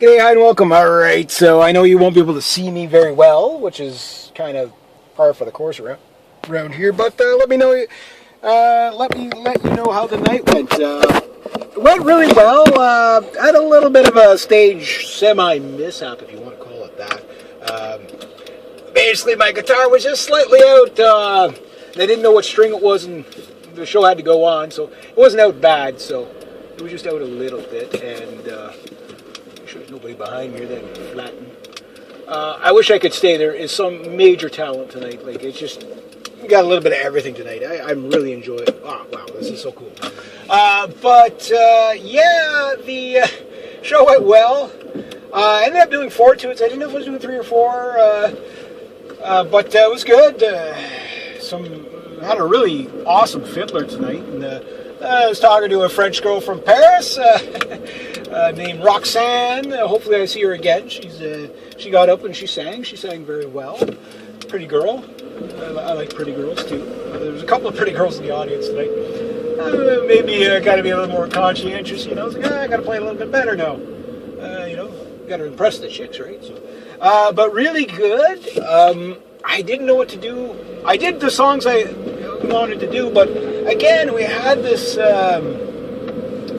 G'day, hi, and welcome. Alright, so I know you won't be able to see me very well, which is kind of par for the course around here, but let you know how the night went. It went really well. Had a little bit of a stage semi-mishap, if you want to call it that. Basically, my guitar was just slightly out. They didn't know what string it was, and the show had to go on, so it wasn't out bad, so it was just out a little bit, and there's nobody behind me, then flatten. I wish I could stay. There is some major talent tonight. Like, it's just, we got a little bit of everything tonight. I'm really enjoying it. Oh, wow, this is so cool. Yeah, the show went well. I ended up doing 4 tunes. I didn't know if I was doing 3 or 4, but it was good. Had a really awesome fiddler tonight, and I was talking to a French girl from Paris named Roxanne. Hopefully I see her again. She got up and she sang. She sang very well. Pretty girl. I like pretty girls too. There was a couple of pretty girls in the audience tonight. Maybe got to be a little more conscientious. I was like, I got to play a little bit better now. Got to impress the chicks, right? So, but really good. I didn't know what to do. I did the songs I wanted to do, but again, we had this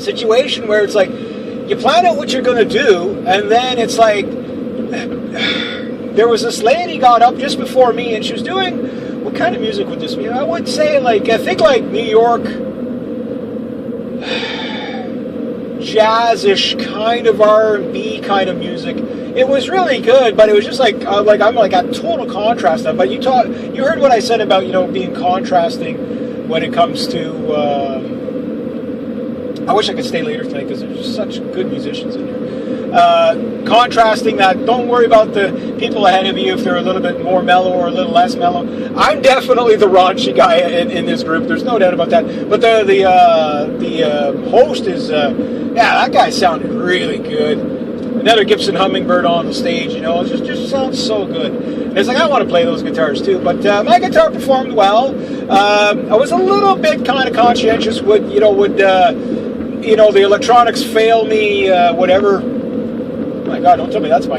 situation where it's like, you plan out what you're going to do, and then it's like, there was this lady got up just before me, and she was doing, what kind of music would this be? I would say, like, I think like New York jazzish kind of R&B kind of music. It was really good, but it was just like I'm like a total contrast. But you heard what I said about being contrasting when it comes to. I wish I could stay later tonight because there's just such good musicians in here. Contrasting that, don't worry about the people ahead of you if they're a little bit more mellow or a little less mellow. I'm definitely the raunchy guy in this group. There's no doubt about that. But the host is that guy sounded really good. Another Gibson Hummingbird on the stage, it just sounds so good. And it's like, I want to play those guitars too, but my guitar performed well. I was a little bit kind of conscientious. Would the electronics fail me? Whatever. Oh my God! Don't tell me that's my.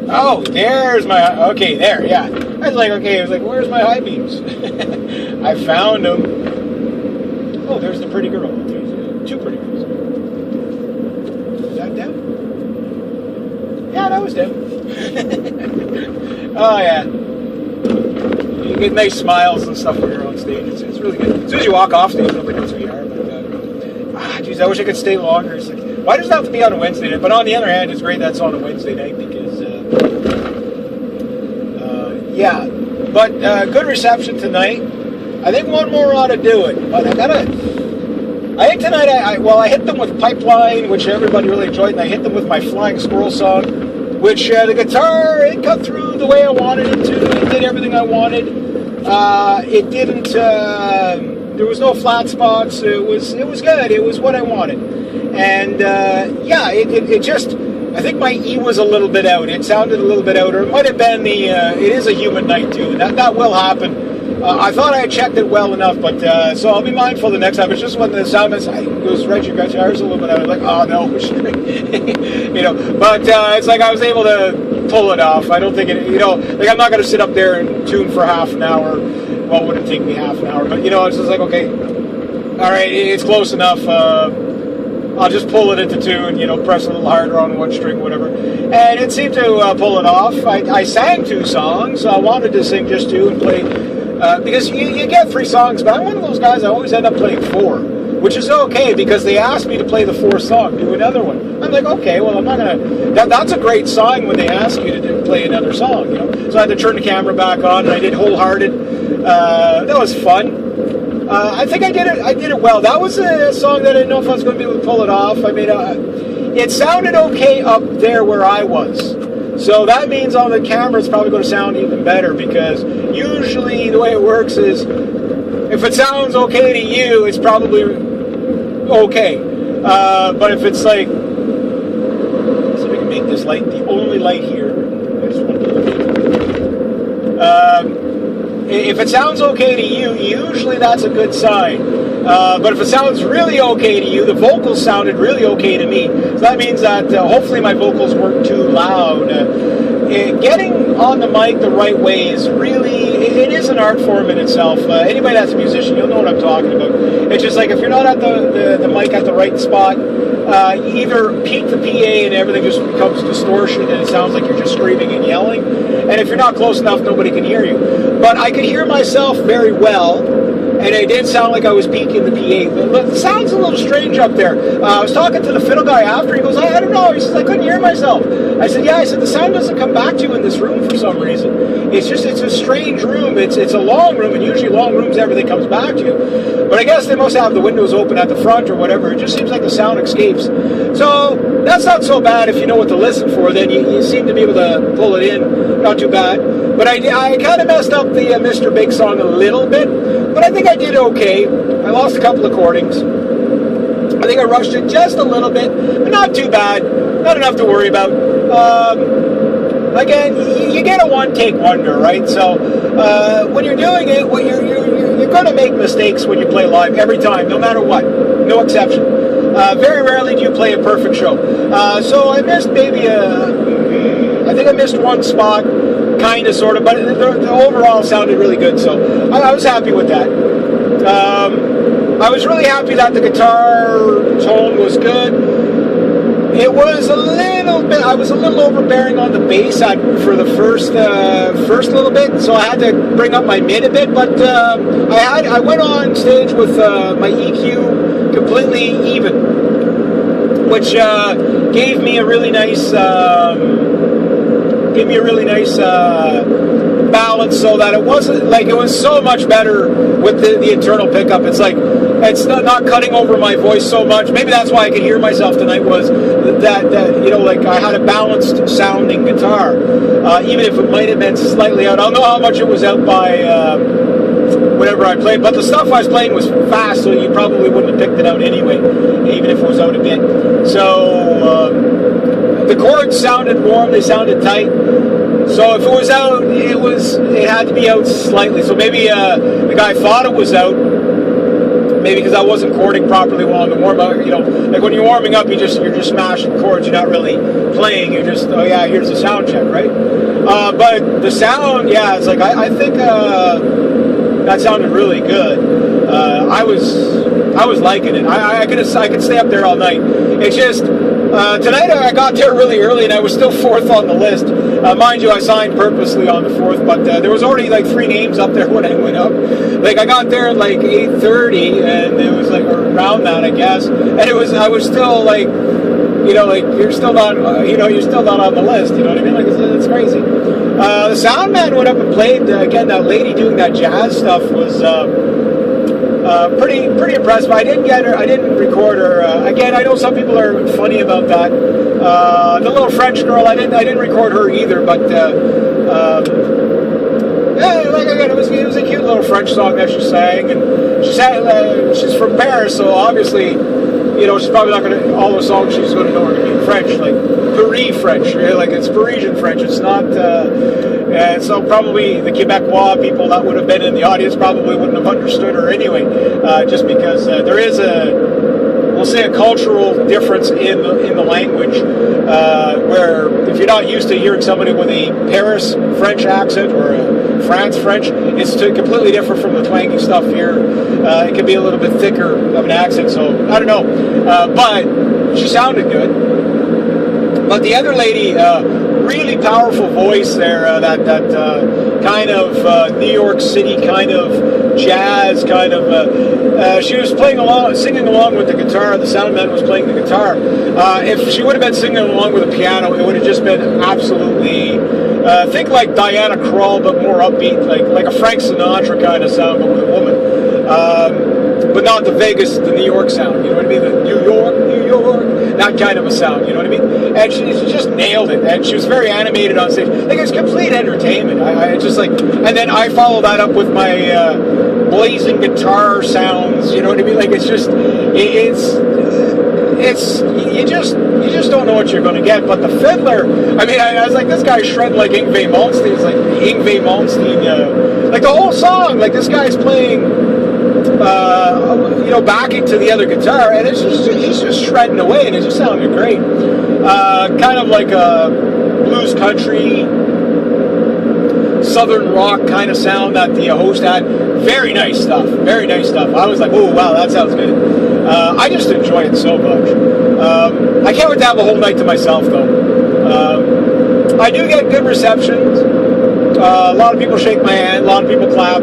Oh, there's my. Okay, there. Yeah. I was like, where's my high beams? I found them. Oh, there's the pretty girl. There's 2 pretty girls. Yeah, that was them. Oh, yeah. You get nice smiles and stuff when you're on stage. It's really good. As soon as you walk off stage, nobody knows who you are. But, geez, I wish I could stay longer. It's like, why does it have to be on a Wednesday night? But on the other hand, it's great that's on a Wednesday night because, yeah. But good reception tonight. I think one more ought to do it. But I think tonight, I hit them with Pipeline, which everybody really enjoyed, and I hit them with my Flying Squirrel song, which the guitar, it cut through the way I wanted it to. It did everything I wanted. It didn't, there was no flat spots. It was good. It was what I wanted. And, it just, I think my E was a little bit out. It sounded a little bit out, or it might have been it is a humid night too. That will happen. I thought I had checked it well enough, but so I'll be mindful the next time. It's just when the sound goes right, your guitar's a little bit out. I'm like, oh no, But it's like I was able to pull it off. I don't think it, like I'm not going to sit up there and tune for half an hour. Well, it wouldn't take me half an hour, but it's just like, okay, all right, it's close enough. I'll just pull it into tune, press a little harder on one string, whatever. And it seemed to pull it off. I sang 2 songs. I wanted to sing just 2 and play. Because you get 3 songs, but I'm one of those guys, I always end up playing 4, which is okay, because they asked me to play the 4th song, do another one. I'm like, okay, well, I'm not going to... That's a great sign when they ask you to play another song, So I had to turn the camera back on, and I did Wholehearted. That was fun. I think I did it well. That was a song that I didn't know if I was going to be able to pull it off. I mean, it sounded okay up there where I was. So that means on the camera it's probably going to sound even better, because usually the way it works is if it sounds okay to you, it's probably okay. But if it's like, let's see if we can make this light the only light here. I just want to if it sounds okay to you, usually that's a good sign. But if it sounds really okay to you, the vocals sounded really okay to me. So that means that hopefully my vocals weren't too loud. Getting on the mic the right way is really, it is an art form in itself. Anybody that's a musician, you'll know what I'm talking about. It's just like if you're not at the mic at the right spot, you either peak the PA and everything just becomes distortion and it sounds like you're just screaming and yelling. And if you're not close enough, nobody can hear you. But I could hear myself very well. And it did sound like I was peaking the PA. But it sounds a little strange up there. I was talking to the fiddle guy after. He goes, I don't know. He says, I couldn't hear myself. I said, yeah. I said, the sound doesn't come back to you in this room for some reason. It's a strange room. It's a long room, and usually long rooms, everything comes back to you. But I guess they must have the windows open at the front or whatever. It just seems like the sound escapes. So that's not so bad if you know what to listen for. Then you seem to be able to pull it in. Not too bad. But I kind of messed up the Mr. Big song a little bit. But I think I did okay. I lost a couple of chordings. I think I rushed it just a little bit, but not too bad. Not enough to worry about. Again, you get a one-take wonder, right? So when you're doing it, you're going to make mistakes when you play live every time, no matter what. No exception. Very rarely do you play a perfect show. So I missed maybe I think I missed one spot, kind of, sort of, but the overall sounded really good, so I was happy with that. I was really happy that the guitar tone was good. It was a little bit, I was a little overbearing on the bass for the first little bit, so I had to bring up my mid a bit, but I went on stage with my EQ completely even, which gave me a really nice balance, so that it wasn't like, it was so much better with the internal pickup. It's like it's not cutting over my voice so much. Maybe that's why I could hear myself tonight, was that you know, like I had a balanced sounding guitar, even if it might have been slightly out. I don't know how much it was out by whatever I played, but the stuff I was playing was fast, so you probably wouldn't have picked it out anyway, even if it was out a bit. So the chords sounded warm, they sounded tight. So if it was out, it had to be out slightly. So maybe the guy thought it was out, maybe because I wasn't chording properly while in the warm up. You know, like when you're warming up, you're just smashing chords. You're not really playing. You're just, oh yeah, here's the sound check, right? But the sound, yeah, it's like I think that sounded really good. I was liking it. I could stay up there all night. It's just tonight I got there really early and I was still fourth on the list. Mind you, I signed purposely on the fourth, but there was already like 3 names up there when I went up. Like I got there at like 8:30, and it was like around that, I guess. And I was still like, you know, like you're still not on the list. You know what I mean? Like it's crazy. The sound man went up and played again. That lady doing that jazz stuff was pretty impressive. I didn't get her. I didn't record her. Again, I know some people are funny about that. The little French girl, I didn't record her either. But yeah, like again, it was a cute little French song that she sang, and she's from Paris, so obviously, you know, she's probably not going to, all the songs she's going to know are going to be in French, like Paris French, like it's Parisian French. It's not. And so probably the Quebecois people that would have been in the audience probably wouldn't have understood her anyway, just because there is we'll say a cultural difference in the language, where if you're not used to hearing somebody with a Paris French accent or a France French, it's completely different from the twangy stuff here. It can be a little bit thicker of an accent, so I don't know, but she sounded good. But the other lady, really powerful voice there, that kind of New York City kind of jazz kind of, she was singing along with the guitar. The sound man was playing the guitar. If she would have been singing along with a piano, it would have just been absolutely, think like Diana Krall, but more upbeat, like a Frank Sinatra kind of sound, but with a woman. But not the Vegas, the New York sound, you know what I mean? The New York, that kind of a sound, you know what I mean? And she just nailed it, and she was very animated on stage. Like, it's complete entertainment. I just like, and then I follow that up with my blazing guitar sounds, you know what I mean? Like, it's just, you just don't know what you're going to get. But the fiddler, I mean, I was like, this guy's shredding like Yngwie Malmsteen. It's like Yngwie Malmsteen, like the whole song, like this guy's playing backing to the other guitar, and he's just shredding away, and it just sounded great. Kind of like a blues country, southern rock kind of sound that the host had. Very nice stuff. Very nice stuff. I was like, oh wow, that sounds good. I just enjoy it so much. I can't wait to have a whole night to myself though. I do get good receptions. A lot of people shake my hand. A lot of people clap.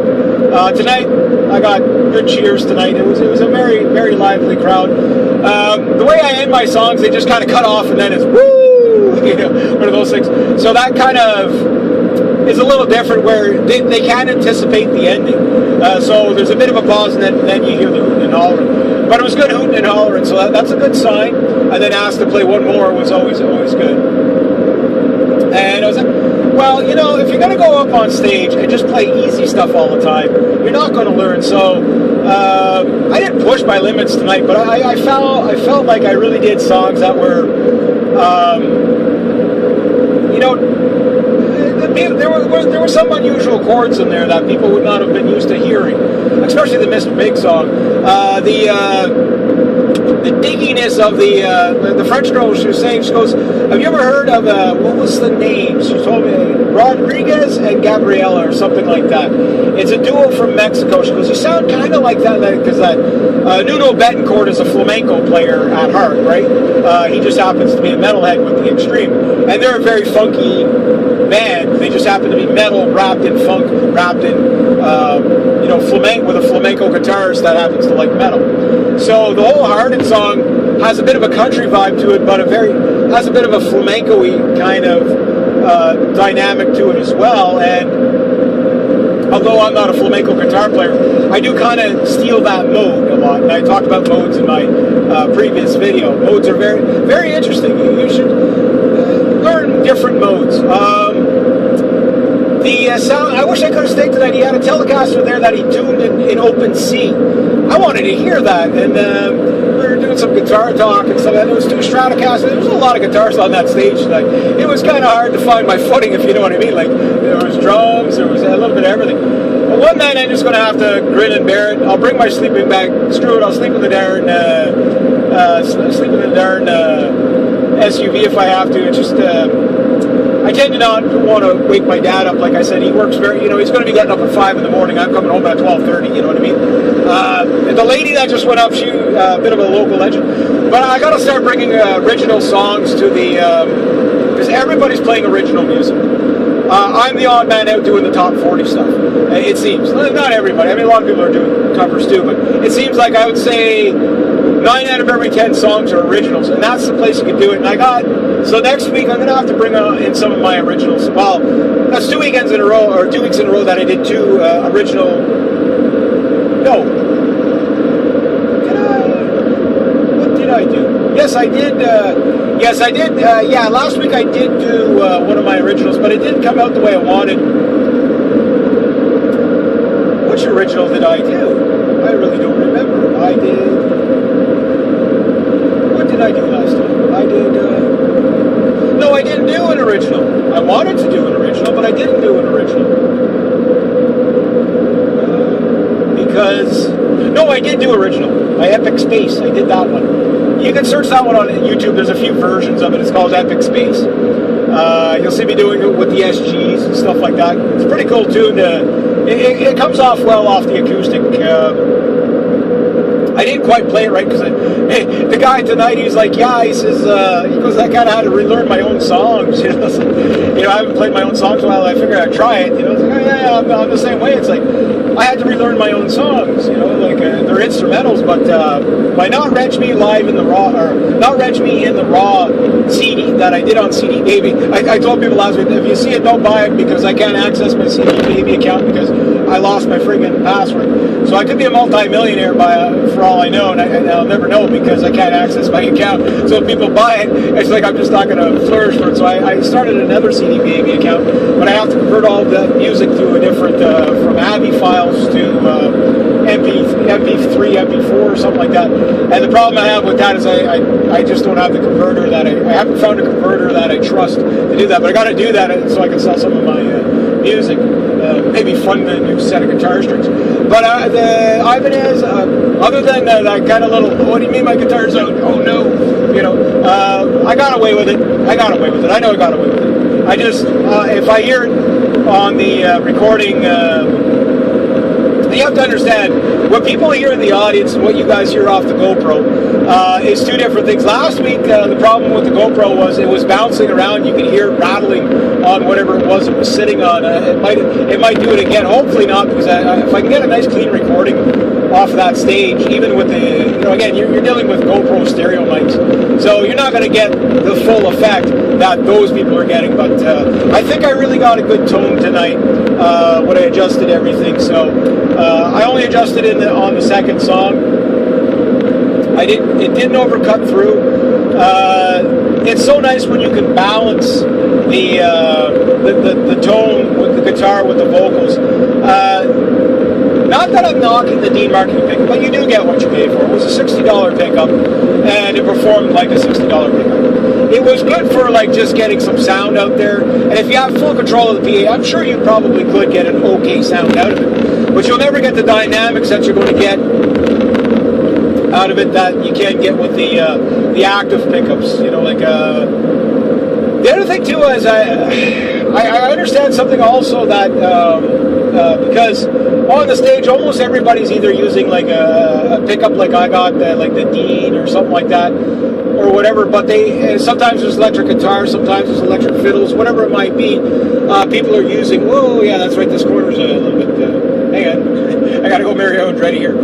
Tonight, I got good cheers tonight. It was a very, very lively crowd. The way I end my songs, they just kind of cut off, and then it's woo, one of those things. So that kind of is a little different, where they can't anticipate the ending. So there's a bit of a pause, and then you hear the hooting and hollering. But it was good hooting and hollering, so that's a good sign. And then asked to play one more was always good. And I was like, well, if you're going to go up on stage and just play easy stuff all the time, you're not going to learn. So I didn't push my limits tonight, but I felt like I really did songs that were, there were some unusual chords in there that people would not have been used to hearing, especially the Mr. Big song. The digginess of the French girl, she was saying, she goes, have you ever heard of, what was the name? She told me, Rodriguez and Gabriela or something like that. It's a duo from Mexico. She goes, you sound kind of like that, because Nuno Betancourt is a flamenco player at heart, right? He just happens to be a metalhead with the Extreme. And they're a very funky band. They just happen to be metal wrapped in funk, wrapped in, flamenco, with a flamenco guitarist that happens to like metal. So the whole Hearted song has a bit of a country vibe to it, but has a bit of a flamenco-y kind of dynamic to it as well. And although I'm not a flamenco guitar player, I do kind of steal that mode a lot. And I talked about modes in my previous video. Modes are very, very interesting. You should learn different modes. The sound, I wish I could have stayed tonight. He had a Telecaster there that he tuned in open C. I wanted to hear that, and we were doing some guitar talk and stuff. And there was 2 Stratocasters. There was a lot of guitars on that stage tonight. It was kind of hard to find my footing, if you know what I mean. Like, there was drums, there was a little bit of everything. But one night I'm just going to have to grin and bear it. I'll bring my sleeping bag. Screw it, I'll sleep in the darn SUV if I have to. It's just I tend to not want to wake my dad up. Like I said, he works very, he's going to be getting up at 5 in the morning. I'm coming home at 12:30, you know what I mean? And the lady that just went up, she a bit of a local legend. But I got to start bringing original songs to the, because everybody's playing original music. I'm the odd man out doing the top 40 stuff. It seems. Not everybody. I mean, a lot of people are doing covers too, but it seems like I would say 9 out of every 10 songs are originals, and that's the place you can do it. And so next week I'm going to have to bring in some of my originals. Well, that's 2 weekends in a row, or 2 weeks in a row that I did 2 original. No. What did I do? Yes, I did. Yeah, last week I did do one of my originals, but it didn't come out the way I wanted. Which original did I do? I really don't remember. What did I do last time? No, I didn't do an original. I wanted to do an original, but I didn't do an original. No, I did do original. My Epic Space, I did that one. You can search that one on YouTube. There's a few versions of it. It's called Epic Space. You'll see me doing it with the SGs and stuff like that. It's a pretty cool tune. It comes off well off the acoustic. I didn't quite play it right because the guy tonight, he's like, yeah, he says, he goes, I kind of had to relearn my own songs. I haven't played my own songs in a while. I figured I'd try it. It's like, oh, yeah, I'm the same way. It's like, I had to relearn my own songs. They're instrumentals, but by Not Wrench Me Live in the Raw, or Not Wrench Me in the Raw CD that I did on CD Baby. I told people last week, if you see it, don't buy it because I can't access my CD Baby account because I lost my friggin' password. So I could be a multi-millionaire for all I know, and I'll never know because I can't access my account. So if people buy it, it's like I'm just not going to flourish for it. So I started another CD Baby account, but I have to convert all the music to a different, from AVI files to MP3, MP4, or something like that. And the problem I have with that is I just don't have the converter that I haven't found a converter that I trust to do that. But I got to do that so I can sell some of my music. Maybe fun the new set of guitar strings. But the Ibanez, other than that kind of little, what do you mean my guitar's out? Oh no, I got away with it. I know I got away with it. I just, if I hear it on the recording, you have to understand, what people hear in the audience and what you guys hear off the GoPro is two different things. Last week, the problem with the GoPro was it was bouncing around. You could hear it rattling on whatever it was sitting on. It might do it again. Hopefully not, because if I can get a nice clean recording off of that stage, even with the, again, you're dealing with GoPro stereo mics, so you're not going to get the full effect that those people are getting. But I think I really got a good tone tonight when I adjusted everything. So I only adjusted on the second song. It didn't overcut through. It's so nice when you can balance the tone with the guitar with the vocals. Not that I'm knocking the Dean Markey pickup, but you do get what you pay for. It was a $60 pickup, and it performed like a $60 pickup. It was good for like just getting some sound out there, and if you have full control of the PA, I'm sure you probably could get an okay sound out of it. But you'll never get the dynamics that you're going to get out of it that you can't get with the active pickups. The other thing too is I understand something also that because on the stage almost everybody's either using like a pickup like I got like the Dean or something like that or whatever, but they sometimes there's electric guitars, sometimes there's electric fiddles, whatever it might be. People are using, oh yeah, that's right, this corner's a little bit hang on, I gotta go Mario and Andretti here.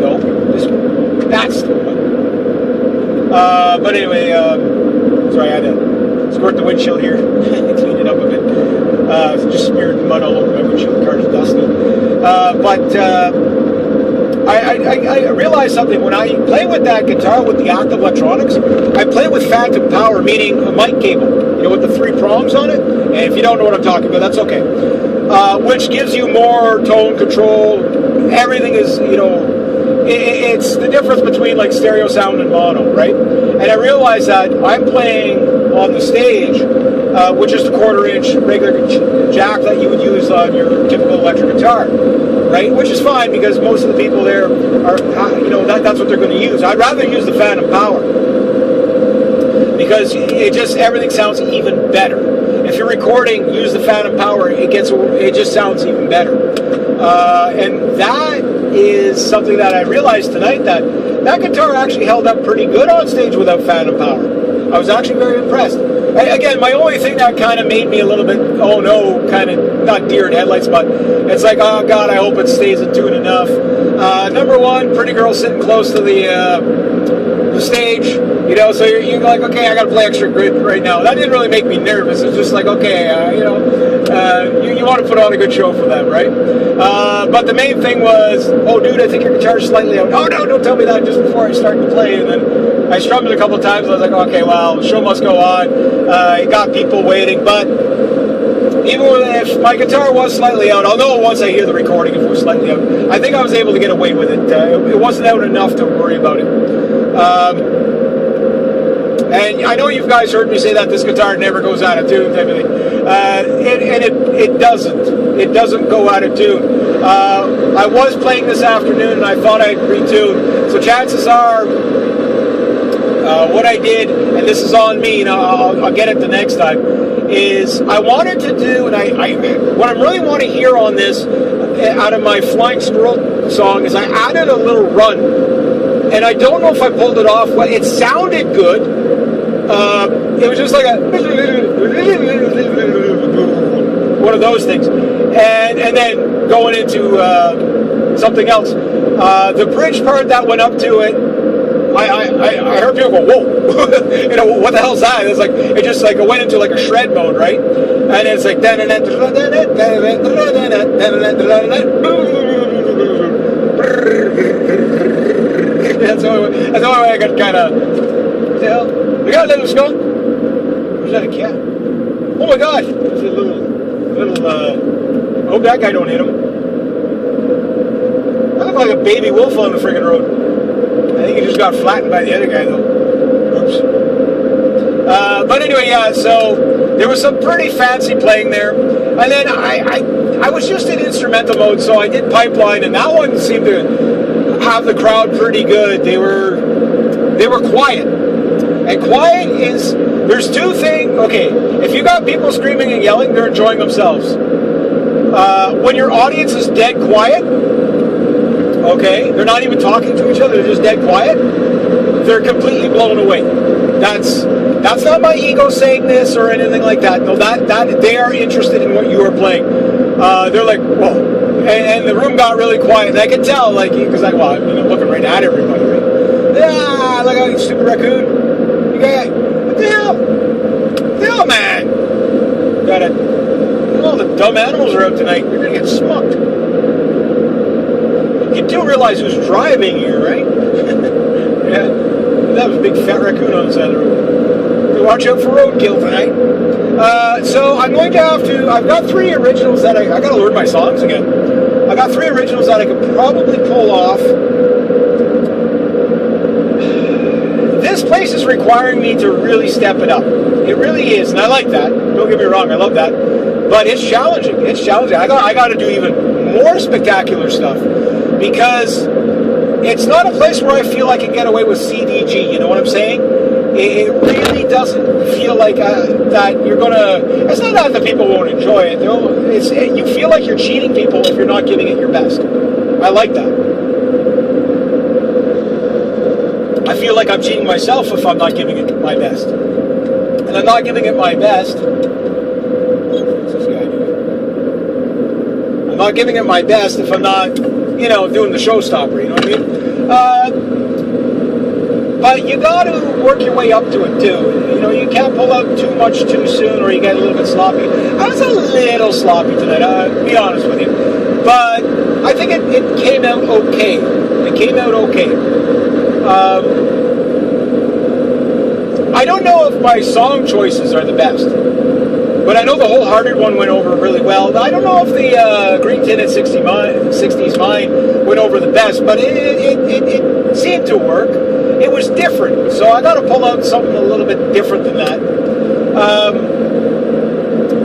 No, this one, that's the one. But anyway, sorry, I had to squirt the windshield here, clean it up a bit. Just smeared mud all over my windshield. The car's dusty. I realized something. When I play with that guitar with the active electronics, I play with phantom power, meaning a mic cable, with the 3 prongs on it. And if you don't know what I'm talking about, that's okay. Which gives you more tone control. Everything is, it's the difference between like stereo sound and mono, right? And I realized that I'm playing on the stage, which is the 1/4-inch regular jack that you would use on your typical electric guitar, right? Which is fine because most of the people there are, that's what they're going to use. I'd rather use the phantom power because everything sounds even better. If you're recording, use the phantom power. It just sounds even better. And that is something that I realized tonight, that guitar actually held up pretty good on stage without phantom power. I was actually very impressed. Again, my only thing that kind of made me a little bit, oh no, kind of not deer in headlights, but it's like, oh God, I hope it stays in tune enough. Number one, pretty girl sitting close to the stage, so you're like, okay, I got to play extra good right now. That didn't really make me nervous. It's just like, okay, you want to put on a good show for them, right? But the main thing was, oh dude, I think your guitar's slightly out. Oh no, don't tell me that just before I start to play. And then I strummed it a couple of times. I was like, okay, well, the show must go on. You got people waiting, but even if my guitar was slightly out, I'll know once I hear the recording if it was slightly out. I think I was able to get away with it. It wasn't out enough to worry about it. And I know you guys heard me say that this guitar never goes out of tune, type of thing. It doesn't. It doesn't go out of tune. I was playing this afternoon and I thought I'd retune. So chances are, what I did, and this is on me, and I'll get it the next time, is I wanted to do, and what I really want to hear on this, out of my Flying Squirrel song, is I added a little run. And I don't know if I pulled it off. Well, it sounded good. It was just like one of those things. And then going into something else. The bridge part that went up to it, I heard people go, whoa, what the hell's that? It's like, it just like, it went into like a shred mode, right? And it's like, that's the only way I got kind of, what the hell? We got a little skunk? Where's that, a cat? Oh my God, it's a little, I hope that guy don't hit him. I look like a baby wolf on the friggin' road. I think he just got flattened by the other guy, though. Oops. But anyway, yeah, so there was some pretty fancy playing there. And then I was just in instrumental mode, so I did Pipeline, and that one seemed to have the crowd pretty good. They were quiet. And quiet is, there's two things. Okay, if you got people screaming and yelling, they're enjoying themselves. When your audience is dead quiet, okay, they're not even talking to each other, they're just dead quiet, they're completely blown away. That's not my ego saying this or anything like that. No, that they are interested in what you are playing. They're like, whoa. And the room got really quiet. And I could tell, like, because I'm looking right at everybody, right? Yeah, look at you stupid raccoon. You got, what the hell? What the hell, man? Got it. All the dumb animals are out tonight. You're going to get smucked. You do realize who's driving here, right? Yeah. That was a big fat raccoon on the side of the road. Watch out for roadkill tonight. So I'm going to have to, I've got 3 originals that I got to learn my songs again. I got 3 originals that I could probably pull off. This place is requiring me to really step it up. It really is, and I like that. Don't get me wrong, I love that. But it's challenging. It's challenging. I got to do even more spectacular stuff because it's not a place where I feel I can get away with CDG. You know what I'm saying? It really doesn't feel like that you're gonna. It's not that the people won't enjoy it. You feel like you're cheating people if you're not giving it your best. I like that. I feel like I'm cheating myself if I'm not giving it my best. And I'm not giving it my best. What's this guy doing? I'm not giving it my best if I'm not, doing the showstopper. You know what I mean? But you got to work your way up to it too. You can't pull out too much too soon, or you get a little bit sloppy. I was a little sloppy tonight. To be honest with you, but I think it came out okay. It came out okay. I don't know if my song choices are the best, but I know the Wholehearted one went over really well. I don't know if the Green Tinted 60s Mine went over the best, but it seemed to work. It was different, so I got to pull out something a little bit different than that.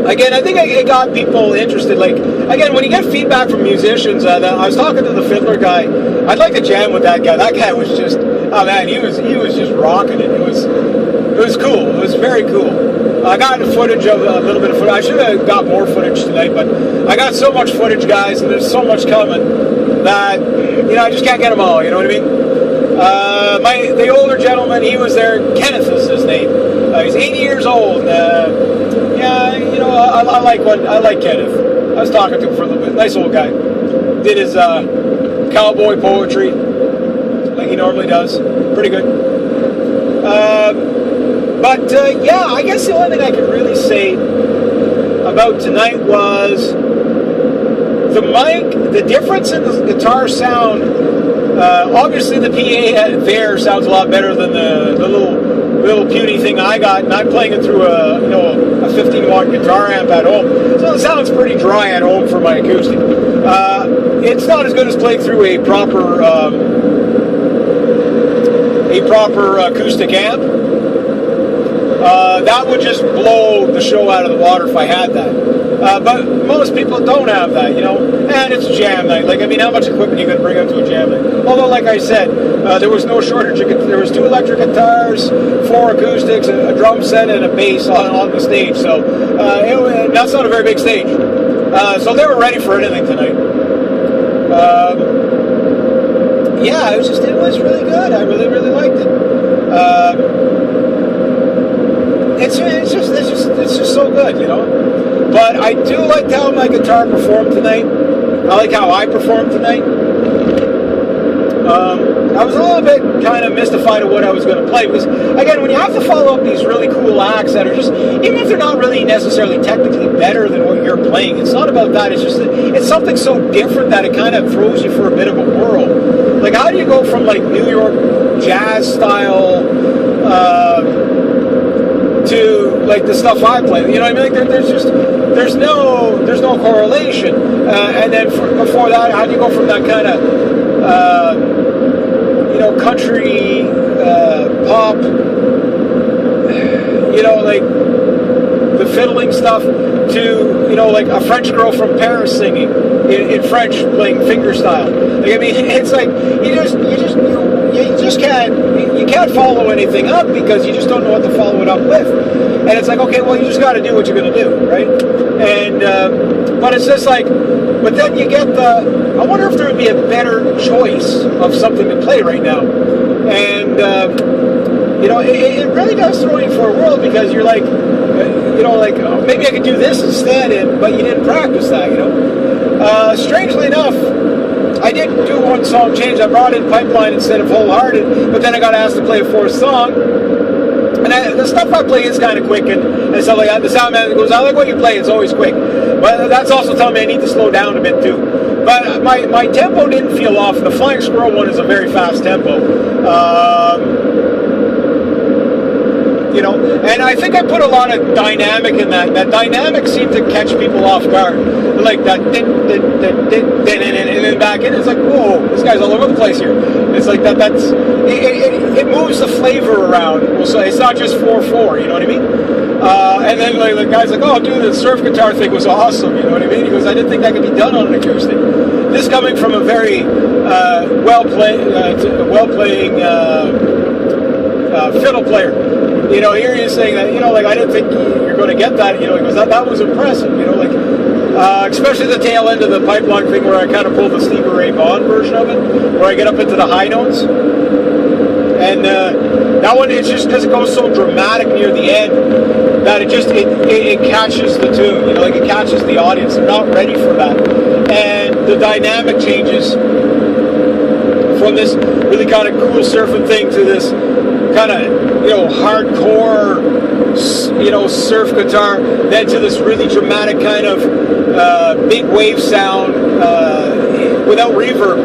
Again, I think it got people interested. Like, again, when you get feedback from musicians, I was talking to the fiddler guy. I'd like to jam with that guy. That guy was just, oh man, he was just rocking it. It was cool. It was very cool. I got footage of a little bit of footage. I should have got more footage tonight, but I got so much footage, guys, and there's so much coming that I just can't get them all. You know what I mean? The older gentleman, he was there. Kenneth is his name. He's 80 years old. I like Kenneth. I was talking to him for a little bit. Nice old guy. Did his cowboy poetry like he normally does. Pretty good. I guess the only thing I could really say about tonight was the mic, the difference in the guitar sound. Obviously, the PA there sounds a lot better than the little puny thing I got, and I'm playing it through a 15-watt guitar amp at home, so it sounds pretty dry at home for my acoustic. It's not as good as playing through a proper acoustic amp. That would just blow the show out of the water if I had that. But most people don't have that, and it's jam night. Like, how much equipment are you going to bring out to a jam night? Although, like I said, there was no shortage. There was 2 electric guitars, 4 acoustics, a drum set, and a bass on the stage. So that's not a very big stage. So they were ready for anything tonight. It was really good. I really, really liked it. It's just so good, But I do like how my guitar performed tonight. I like how I performed tonight. I was a little bit kind of mystified of what I was going to play because, again, when you have to follow up these really cool acts that are just, even if they're not really necessarily technically better than what you're playing, it's not about that. It's just that it's something so different that it kind of throws you for a bit of a whirl. Like, how do you go from like New York jazz style to like the stuff I play? You know what I mean? Like there's no correlation. And then before that, how do you go from that kind of country pop, like the fiddling stuff to, you know, like a French girl from Paris singing in French, playing fingerstyle. Like, I mean, it's like you just can't follow anything up because you just don't know what to follow it up with. And it's like, okay, well, you just got to do what you're going to do, right? And but it's just like, but then you get the. I wonder if there would be a better choice of something to play right now, and. You know, it really does throw you for a whirl because you're like, you know, like, oh, maybe I could do this instead, but you didn't practice that, you know. Strangely enough, I did do one song change. I brought in Pipeline instead of Wholehearted, but then I got asked to play a fourth song. And the stuff I play is kind of quick and stuff like that. The sound man goes, I like what you play, it's always quick. But that's also telling me I need to slow down a bit too. But my tempo didn't feel off. The Flying Squirrel one is a very fast tempo. You know, and I think I put a lot of dynamic in that. That dynamic seemed to catch people off guard. Like that, and then back in, it's like, whoa, this guy's all over the place here. It's like that. It moves the flavor around. So it's not just 4/4. You know what I mean? And then like the guy's like, oh, dude, the surf guitar thing was awesome. You know what I mean? He goes, I didn't think that could be done on an acoustic. This coming from a very well playing fiddle player. You know, here he's saying that, you know, like, I didn't think you're going to get that. You know, he goes, that was impressive. You know, like, especially the tail end of the Pipeline thing where I kind of pulled the Stevie Ray Vaughan version of it, where I get up into the high notes. And that one, it's just because it goes so dramatic near the end that it catches the tune. You know, like, it catches the audience. They're not ready for that. And the dynamic changes from this really kind of cool surfing thing to this kind of, you know, hardcore, you know, surf guitar, then to this really dramatic kind of big wave sound without reverb,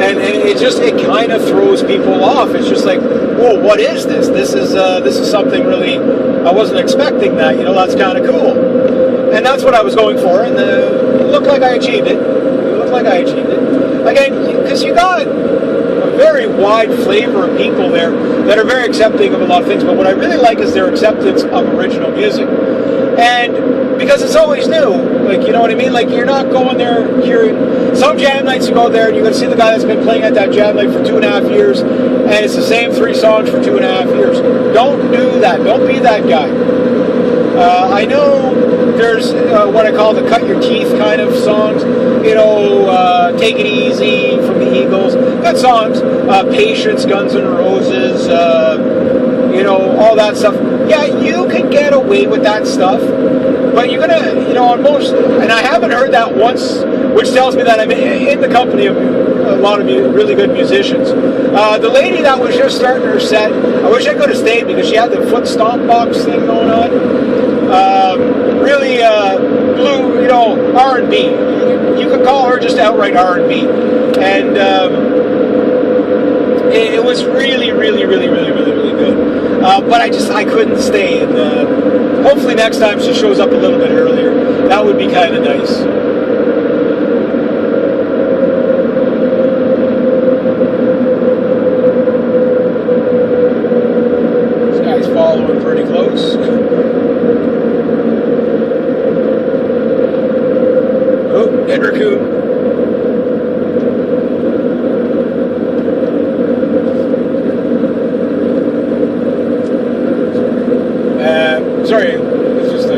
and it kind of throws people off. It's just like, whoa, what is this? This is something really, I wasn't expecting that. You know, that's kind of cool, and that's what I was going for, and it looked like I achieved it. Again, because you got a very wide flavor of people there that are very accepting of a lot of things, but what I really like is their acceptance of original music. And because it's always new, like, you know what I mean? Like, you're not going there hearing some jam nights. You go there and you're going to see the guy that's been playing at that jam night for 2.5 years, and it's the same 3 songs for 2.5 years. Don't do that. Don't be that guy. I know there's what I call the cut your teeth kind of songs. You know, Take It Easy from the Eagles. Good songs. Patience, Guns N' Roses, you know, all that stuff. Yeah, you can get away with that stuff, but you're gonna, you know, on most, and I haven't heard that once, which tells me that I'm in the company of a lot of really good musicians. The lady that was just starting her set, I wish I could have stayed because she had the foot stomp box thing going on. Really blue, you know, R&B. You could call her just outright R&B, and it was really good. But I couldn't stay, and hopefully next time she shows up a little bit earlier. That would be kind of nice. This guy's following pretty close. Oh, dead raccoon. Sorry, it's just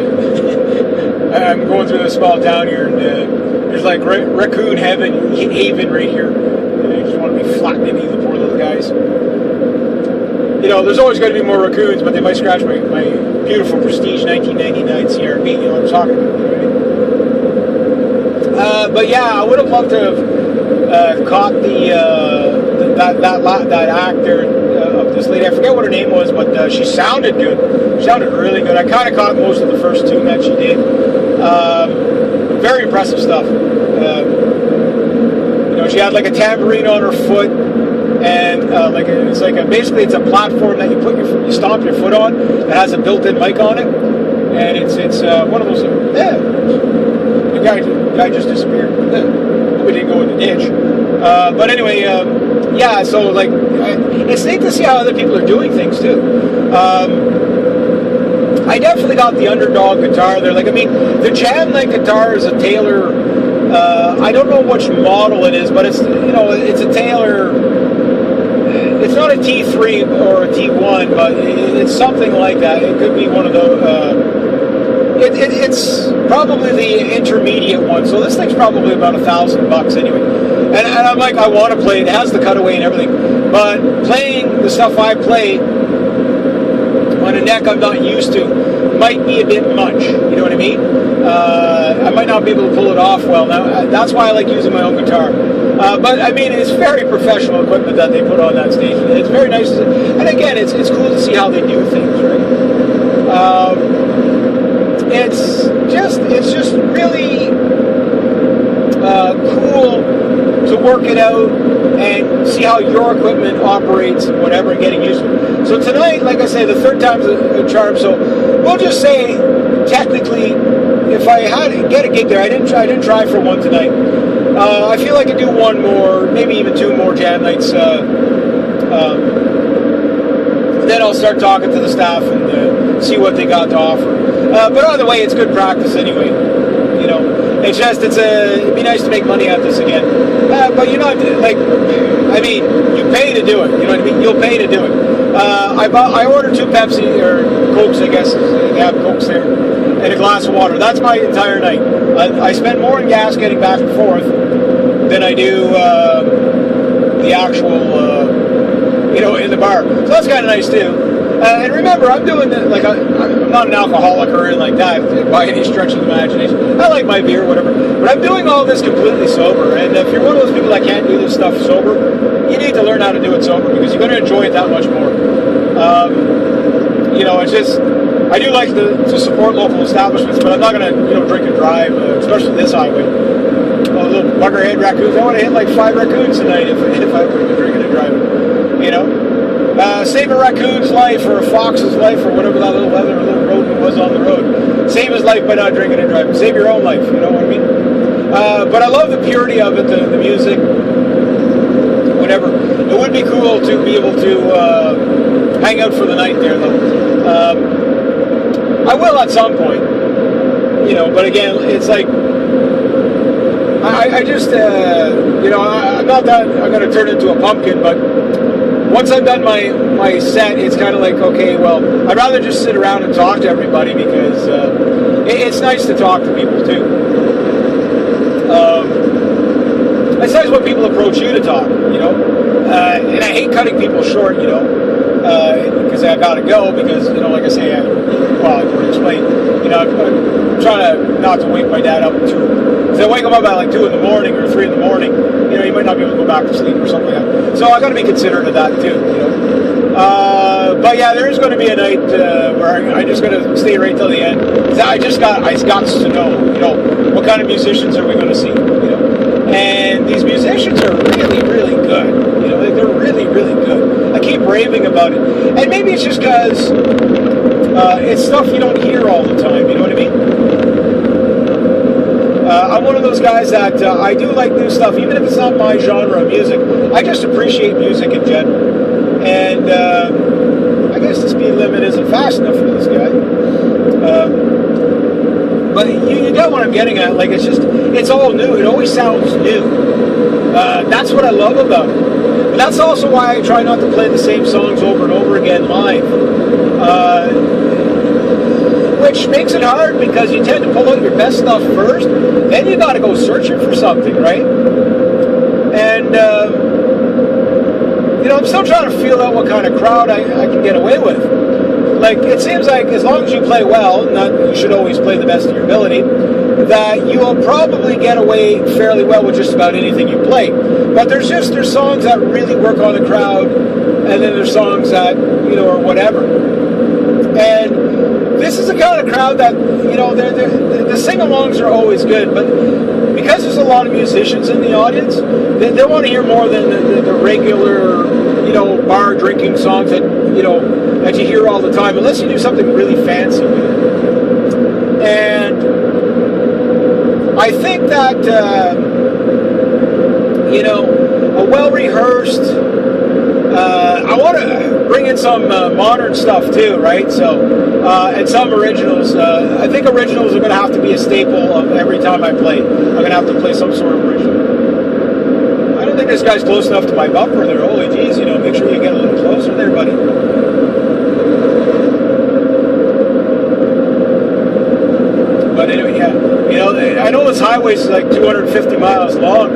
I'm going through this small town here, and there's like raccoon haven right here. And I just want to be flattening these poor little guys. You know, there's always going to be more raccoons, but they might scratch my beautiful Prestige 1999 CRV. You know what I'm talking about, right? But yeah, I would have loved to have caught that actor of this lady. I forget what her name was, but she sounded good. She sounded really good. I kind of caught most of the first tune that she did. Very impressive stuff. You know, she had like a tambourine on her foot, and basically it's a platform that you stomp your foot on. It has a built-in mic on it, and it's one of those. The guy just disappeared. We didn't go in the ditch. But anyway, yeah. So like, it's neat to see how other people are doing things too. I I definitely got the underdog guitar there. Like, I mean, the Jam Night guitar is a Taylor. I don't know which model it is, but it's, you know, it's a Taylor. It's not a T3 or a T1, but it's something like that. It could be one of those. It's probably the intermediate one. So this thing's probably about $1,000 anyway. And I'm like, I want to play it. It has the cutaway and everything. But playing the stuff I play on a neck I'm not used to might be a bit much. You know what I mean? I might not be able to pull it off well. Now, that's why I like using my own guitar. But I mean, it's very professional equipment that they put on that station. It's very nice. And again, it's cool to see how they do things, right? It's just really cool to work it out and see how your equipment operates and whatever, and getting used to it. So tonight, like I say, the third time's a charm. So we'll just say, technically, if I had to get a gig there, I didn't try for one tonight. I feel I could do one more, maybe even two more jam nights. Then I'll start talking to the staff and see what they got to offer. But either way, it's good practice anyway. You know, it'd be nice to make money at this again. But you're not, like, I mean, you pay to do it. You know what I mean? You'll pay to do it. I ordered 2 Pepsi, or Cokes, I guess. They have Cokes there. And a glass of water. That's my entire night. I spend more in gas getting back and forth than I do the actual, in the bar. So that's kind of nice too. And remember, I'm doing it, like, I'm not an alcoholic or anything like that by any stretch of the imagination. I like my beer, whatever. But I'm doing all this completely sober. And if you're one of those people that can't do this stuff sober, you need to learn how to do it sober, because you're going to enjoy it that much more. It's just, I do like to support local establishments, but I'm not going to, drink and drive, especially this highway. Oh, little buggerhead raccoons. I want to hit like 5 raccoons tonight if I would have been drinking and driving. Save a raccoon's life, or a fox's life, or whatever that little rodent was on the road. Save his life by not drinking and driving. Save your own life, you know what I mean? But I love the purity of it, the music, whatever. It would be cool to be able to hang out for the night there, though. I will at some point, but again, it's like, I just, I'm not that I'm going to turn into a pumpkin, but once I've done my set, it's kind of like, okay, well, I'd rather just sit around and talk to everybody, because it's nice to talk to people too. It's nice when people approach you to talk, and I hate cutting people short, because I gotta go, because, like I say, I've already explained, I'm trying to not to wake my dad up at 2. If I wake him up at like 2 in the morning or 3 in the morning, he might not be able to go back to sleep or something like that. So I got to be considerate of that too, But yeah, there is going to be a night where I'm just going to stay right till the end. I got to know, what kind of musicians are we going to see, And these musicians are really, really good. They're really, really good. I keep raving about it, and maybe it's just because it's stuff you don't hear all the time. You know what I mean? I'm one of those guys that I do like new stuff, even if it's not my genre of music. I just appreciate music in general. And I guess the speed limit isn't fast enough for this guy. But you get what I'm getting at. Like, it's all new. It always sounds new. That's what I love about it. But that's also why I try not to play the same songs over and over again live. Which makes it hard, because you tend to pull out your best stuff first, then you got to go searching for something, right? And I'm still trying to feel out what kind of crowd I can get away with. Like, it seems like as long as you play well, not you should always play the best of your ability, that you will probably get away fairly well with just about anything you play. But there's songs that really work on the crowd, and then there's songs that are whatever. And this is the kind of crowd that, the sing-alongs are always good, but because there's a lot of musicians in the audience, they want to hear more than the regular, bar drinking songs that you hear all the time, unless you do something really fancy with it. And I think that, a well-rehearsed, I want to bring in some modern stuff too, right? So, and some originals. I think originals are going to have to be a staple of every time I play. I'm going to have to play some sort of original. I don't think this guy's close enough to my bumper there. Holy jeez, you know, make sure you get a little closer there, buddy. But anyway, yeah, you know, I know this highway is like 250 miles long.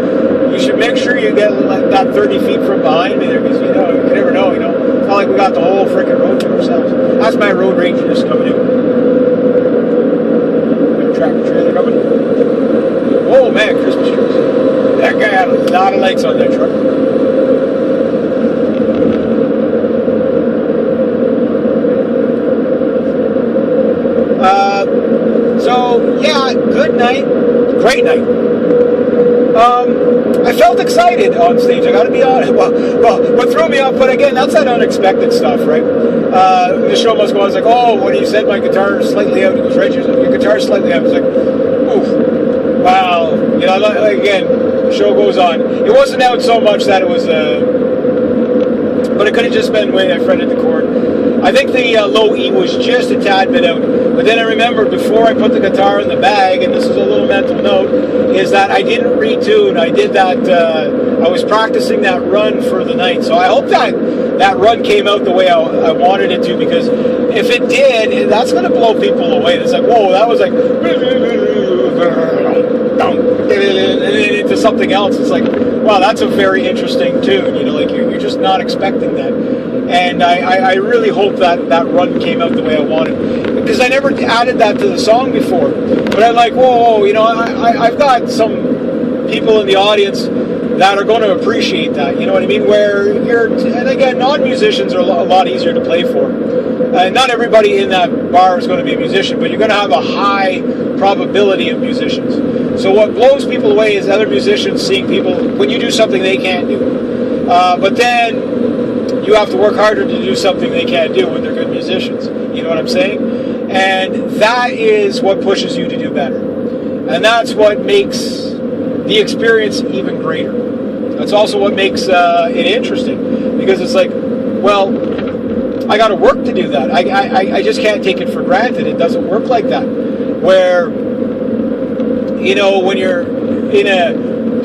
You should make sure you get like that 30 feet from behind me there, because you know, you never know, you know. It's not like we got the whole freaking road to ourselves. That's my road ranger just coming in. Got a tractor trailer coming. Oh man, Christmas trees. That guy had a lot of lights on that truck. So yeah, good night, great night. I felt excited on stage. I got to be honest. Well, what threw me off, but again, that's that unexpected stuff, right? The show must go on. I was like, oh, when he said my guitar is slightly out, he goes, right, your guitar is slightly out. I was like, oof, wow. You know, again, the show goes on. It wasn't out so much that it was, but it could have just been the way I fretted the chord. I think the low E was just a tad bit out. But then I remembered before I put the guitar in the bag, and this is a little mental note, is that I didn't retune. I did that, I was practicing that run for the night. So I hope that run came out the way I wanted it to, because if it did, that's going to blow people away. It's like, whoa, that was like, into something else. It's like, wow, that's a very interesting tune. You know, like you're just not expecting that. And I really hope that run came out the way I wanted, because I never added that to the song before. But I'm like, whoa, you know, I've got some people in the audience that are going to appreciate that. You know what I mean? Where and again, non-musicians are a lot easier to play for. Not everybody in that bar is going to be a musician, but you're going to have a high probability of musicians. So what blows people away is other musicians seeing people, when you do something they can't do. But then you have to work harder to do something they can't do when they're good musicians. You know what I'm saying? And that is what pushes you to do better. And that's what makes the experience even greater. That's also what makes it interesting, because it's like, well, I got to work to do that. I just can't take it for granted. It doesn't work like that. Where, you know, when you're in a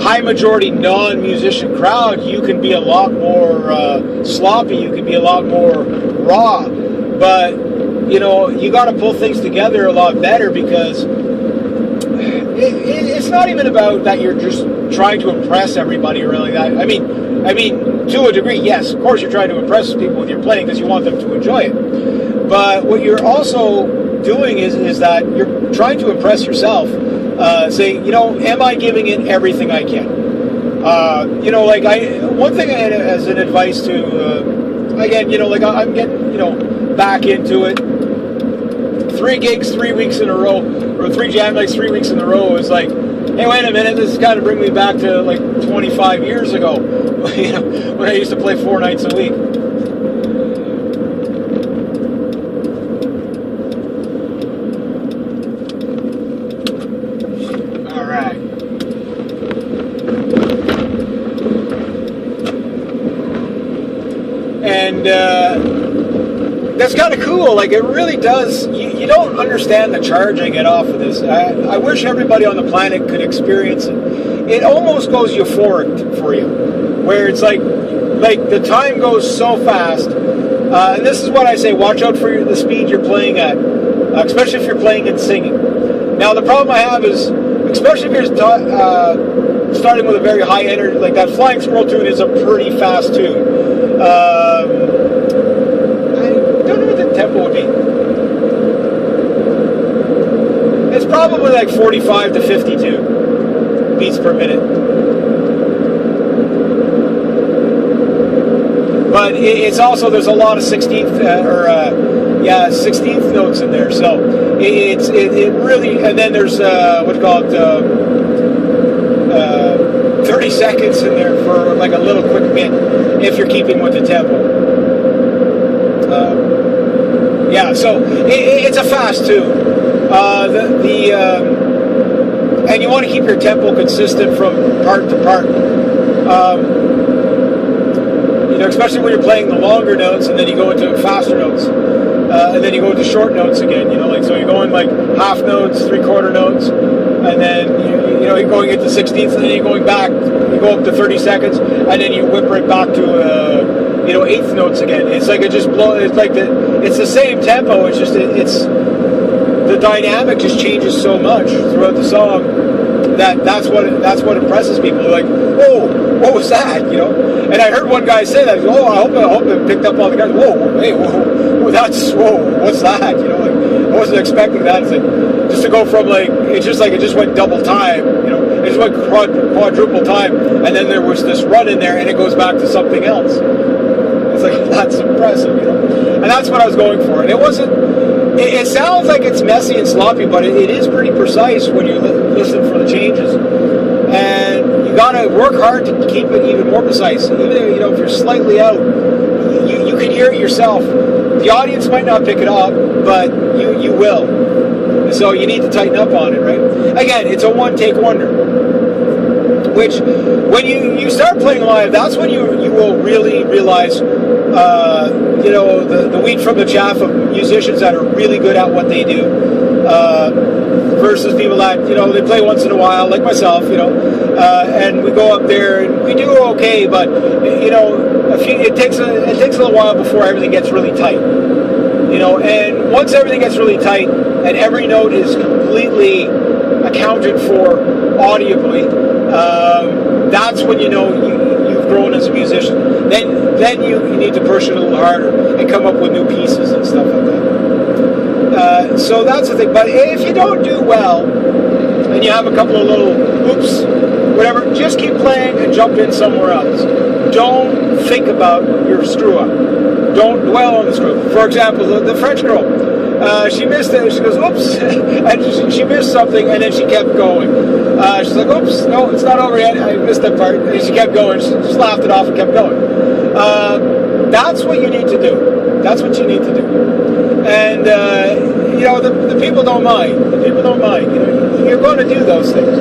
high majority non-musician crowd, you can be a lot more sloppy. You can be a lot more raw. But, you know, you got to pull things together a lot better, because it's not even about that you're just trying to impress everybody or anything like that. I mean, to a degree, yes, of course you're trying to impress people with your playing because you want them to enjoy it. But what you're also doing is that you're trying to impress yourself. Say, you know, am I giving it everything I can? You know, like one thing as an advice to, again, you know, like I'm getting, you know, back into it. 3 gigs 3 weeks in a row, or 3 jam nights 3 weeks in a row is like, hey, wait a minute, this is kind of bring me back to like 25 years ago, you know, when I used to play 4 nights a week. All right. And that's kind of cool. Like, it really does. You don't understand the charge I get off of this. I wish everybody on the planet could experience it. It almost goes euphoric for you, where it's like the time goes so fast. And this is what I say: watch out for the speed you're playing at, especially if you're playing and singing. Now, the problem I have is, especially if you're starting with a very high energy, like that Flying Squirrel tune is a pretty fast tune. Tempo would be. It's probably like 45 to 52 beats per minute. But it's also, there's a lot of 16th 16th notes in there. So it really, and then there's what's called 30 seconds in there for like a little quick bit if you're keeping with the tempo. Yeah, so it's a fast tune. And you want to keep your tempo consistent from part to part. You especially when you're playing the longer notes and then you go into faster notes. And then you go into short notes again, like, so you're going like half notes, 3/4 notes, and then, you're going into 16ths, and then you're going back, you go up to 30 seconds, and then you whip right back to, eighth notes again. It's like it's the same tempo, it's just, the dynamic just changes so much throughout the song that's what impresses people. They're like, whoa, what was that, And I heard one guy say that, I hope it picked up all the guys. Whoa, hey, whoa, what's that? I wasn't expecting that. It's like, just to go from it just went double time, it just went quadruple time, and then there was this run in there, and it goes back to something else. It's like, that's impressive, and that's what I was going for. And it wasn't. It sounds like it's messy and sloppy, but it is pretty precise when you listen for the changes. And you gotta work hard to keep it even more precise. Even if you're slightly out, you can hear it yourself. The audience might not pick it up, but you will. So you need to tighten up on it, right? Again, it's a one-take wonder. Which, when you start playing live, that's when you will really realize, the wheat from the chaff of musicians that are really good at what they do, versus people that, they play once in a while, like myself, and we go up there and we do okay, but, it takes a little while before everything gets really tight, and once everything gets really tight and every note is completely accounted for audibly, that's when you've grown as a musician. Then you need to push it a little harder and come up with new pieces and stuff like that. So that's the thing. But if you don't do well and you have a couple of little oops, whatever, just keep playing and jump in somewhere else. Don't think about your screw up. Don't dwell on the screw up. For example, the French girl. She missed it. She goes, oops, and she missed something, and then she kept going. She's like, oops, no, it's not over yet. I missed that part. And she kept going. She just laughed it off and kept going. That's what you need to do. That's what you need to do. And, the people don't mind. The people don't mind. You're going to do those things.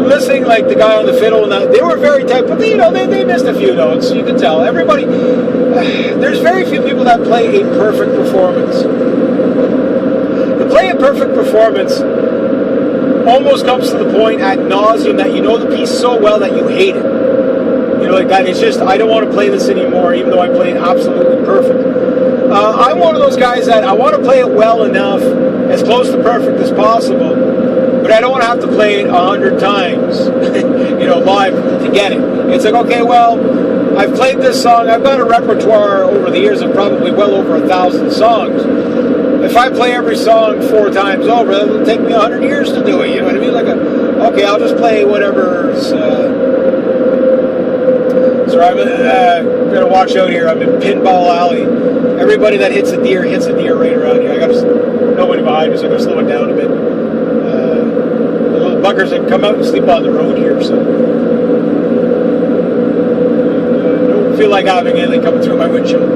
Listening like the guy on the fiddle, and they were very tight, but they missed a few notes. You can tell. Everybody, there's very few people that play a perfect performance. To play a perfect performance almost comes to the point ad nauseum that you know the piece so well that you hate it. Like that. It's just, I don't want to play this anymore, even though I play it absolutely perfect. I'm one of those guys that I want to play it well enough, as close to perfect as possible, but I don't want to have to play it 100 times, live to get it. It's like, okay, well, I've played this song. I've got a repertoire over the years of probably well over 1,000 songs. If I play every song 4 times over, it'll take me 100 years to do it. You know what I mean? Okay, I'll just play whatever's. Sorry, I'm gonna watch out here. I'm in Pinball Alley. Everybody that hits a deer right around here. I got nobody behind me, so I'm gonna slow it down a bit. The little buggers that come out and sleep on the road here, so don't feel like having anything coming through my windshield.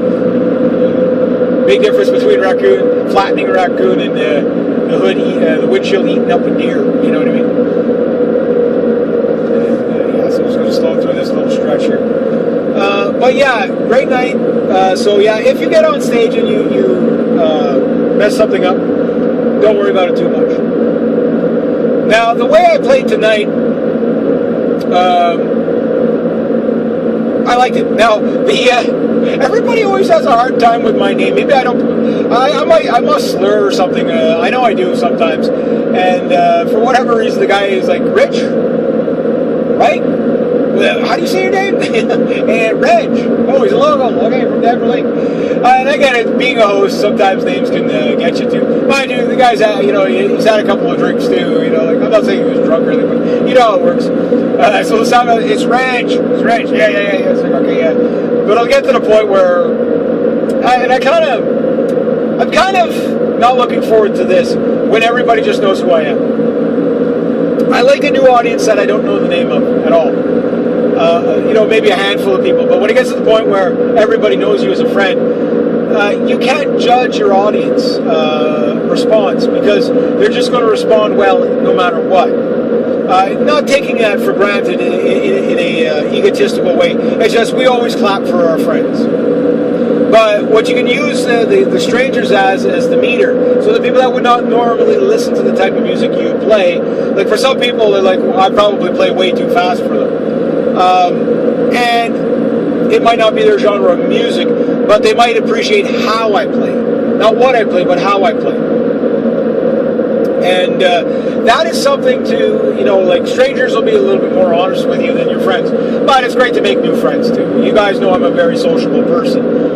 Big difference between flattening a raccoon and the windshield eating up a deer. You know what I mean? So I'm just gonna slow through this little stretch here. But yeah, great night. So yeah, if you get on stage and you mess something up, don't worry about it too much. Now, the way I played tonight, I liked it. Now, everybody always has a hard time with my name. Maybe I don't. I must slur or something. I know I do sometimes. And for whatever reason, the guy is like, Rich, right? How do you say your name? And Reg. Oh, he's a logo. Okay, from Denver Lake. And again, being a host, sometimes names can get you too. Mind you, the guy's had, he's had a couple of drinks too. I'm not saying he was drunk or anything, but you know how it works. So the sound of it's Reg. It's Reg. Yeah. It's like, okay, yeah. But I'll get to the point where, I'm kind of not looking forward to this when everybody just knows who I am. I like a new audience that I don't know the name of at all. Maybe a handful of people. But when it gets to the point where everybody knows you as a friend, you can't judge your audience response because they're just going to respond well no matter what. Not taking that for granted in a egotistical way. It's just we always clap for our friends. But what you can use the strangers as the meter, so the people that would not normally listen to the type of music you play, like for some people, they're like, well, I probably play way too fast for them. And it might not be their genre of music, but they might appreciate how I play. Not what I play, but how I play. And that is something to, like strangers will be a little bit more honest with you than your friends. But it's great to make new friends too. You guys know I'm a very sociable person.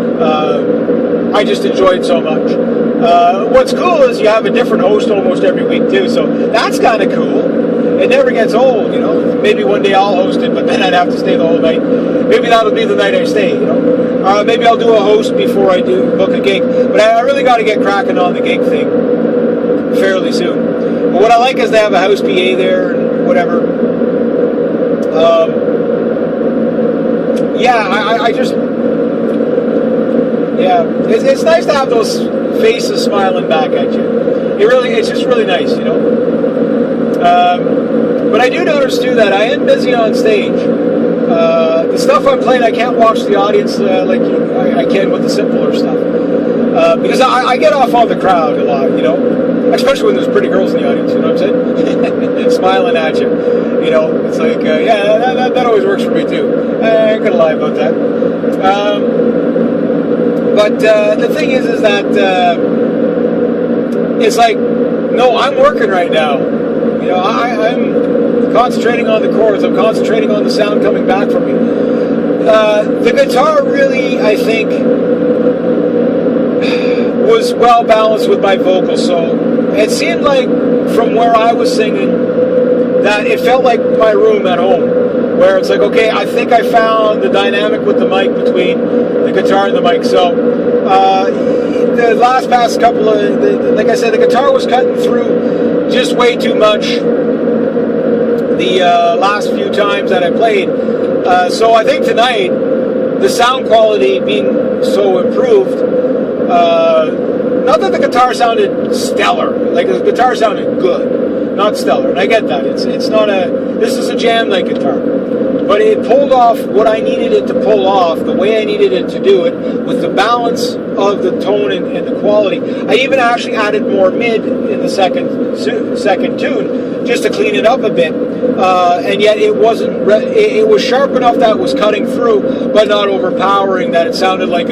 I just enjoy it so much. What's cool is you have a different host almost every week too, so that's kind of cool. It never gets old, Maybe one day I'll host it, but then I'd have to stay the whole night. Maybe that'll be the night I stay, Maybe I'll do a host before I do book a gig. But I really got to get cracking on the gig thing fairly soon. But what I like is they have a house PA there and whatever. It's nice to have those faces smiling back at you. It's just really nice, But I do notice too that I am busy on stage. The stuff I'm playing, I can't watch the audience like I can with the simpler stuff. Because I get off on the crowd a lot, Especially when there's pretty girls in the audience, you know what I'm saying? Smiling at you. It's like, that always works for me too. I ain't gonna lie about that. But the thing is that it's like, no, I'm working right now. I'm concentrating on the chords. I'm concentrating on the sound coming back from me. The guitar really, I think, was well balanced with my vocals. So it seemed like from where I was singing that it felt like my room at home, where it's like, okay, I think I found the dynamic with the mic between the guitar and the mic. So the past couple of, like I said, the guitar was cutting through just way too much the last few times that I played. So I think tonight, the sound quality being so improved, not that the guitar sounded stellar, like the guitar sounded good, not stellar, and I get that. It's not this is a jam night guitar, but it pulled off what I needed it to pull off, the way I needed it to do it, with the balance of the tone and the quality. I even actually added more mid in the second tune, just to clean it up a bit, and yet it wasn't. It was sharp enough that it was cutting through, but not overpowering. That it sounded like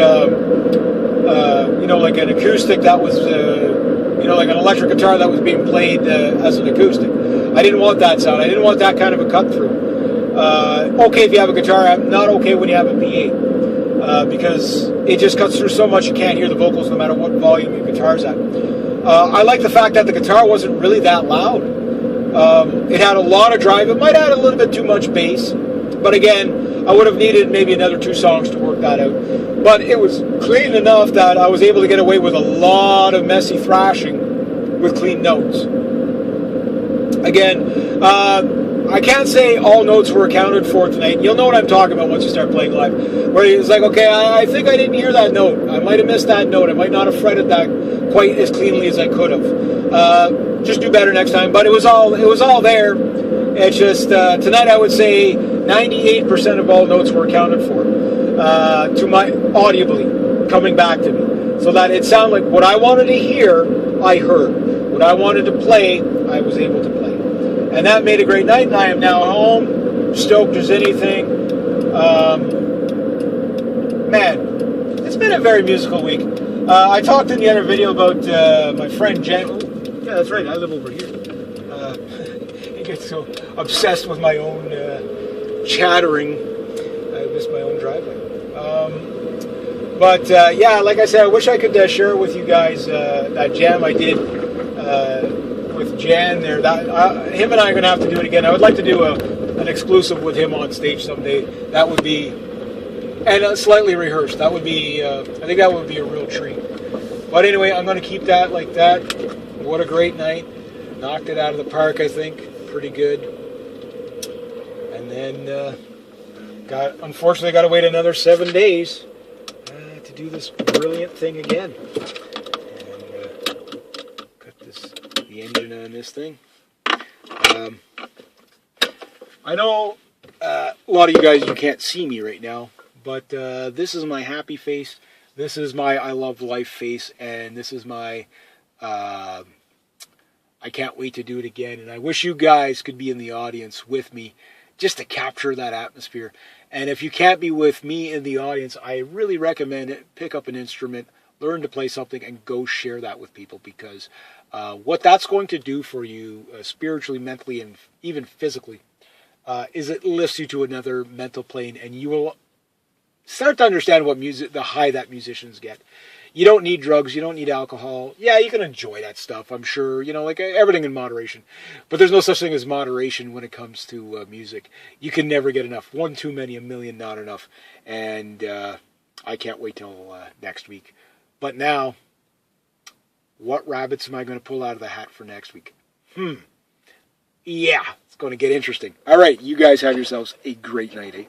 like an acoustic that was, like an electric guitar that was being played as an acoustic. I didn't want that sound. I didn't want that kind of a cut through. Okay if you have a guitar, not okay when you have a PA, because it just cuts through so much you can't hear the vocals no matter what volume your guitar's at. I like the fact that the guitar wasn't really that loud. It had a lot of drive. It might add a little bit too much bass, but again, I would have needed maybe another 2 songs to work that out. But it was clean enough that I was able to get away with a lot of messy thrashing with clean notes. Again, I can't say all notes were accounted for tonight. You'll know what I'm talking about once you start playing live. Where it's like, okay, I think I didn't hear that note. I might have missed that note. I might not have fretted that quite as cleanly as I could have. Just do better next time. But it was all there. It's just tonight I would say 98% of all notes were accounted for. To my audibly coming back to me, so that it sounded like what I wanted to hear, I heard. What I wanted to play, I was able to play, and that made a great night. And I am now home, stoked as anything. Man, it's been a very musical week. I talked in the other video about my friend Jen. Yeah, that's right. I live over here. I get so obsessed with my own chattering. I miss my own driveway. But like I said, I wish I could share it with you guys, that jam I did with Jan there. That him and I are going to have to do it again. I would like to do an exclusive with him on stage someday. That would be, and slightly rehearsed. That would be, I think that would be a real treat. But anyway, I'm going to keep that like that. What a great night. Knocked it out of the park, I think. Pretty good. And then... unfortunately, got to wait another 7 days to do this brilliant thing again. And cut the engine on this thing. I know a lot of you guys, you can't see me right now, but this is my happy face. This is my I love life face, and this is my I can't wait to do it again. And I wish you guys could be in the audience with me just to capture that atmosphere. And if you can't be with me in the audience, I really recommend it. Pick up an instrument, learn to play something, and go share that with people, because what that's going to do for you spiritually, mentally, and even physically is it lifts you to another mental plane, and you will start to understand what music, the high that musicians get. You don't need drugs. You don't need alcohol. Yeah, you can enjoy that stuff, I'm sure. Like everything in moderation. But there's no such thing as moderation when it comes to music. You can never get enough. One too many, a million not enough. And I can't wait till next week. But now, what rabbits am I going to pull out of the hat for next week? Yeah, it's going to get interesting. All right, you guys have yourselves a great night, eh?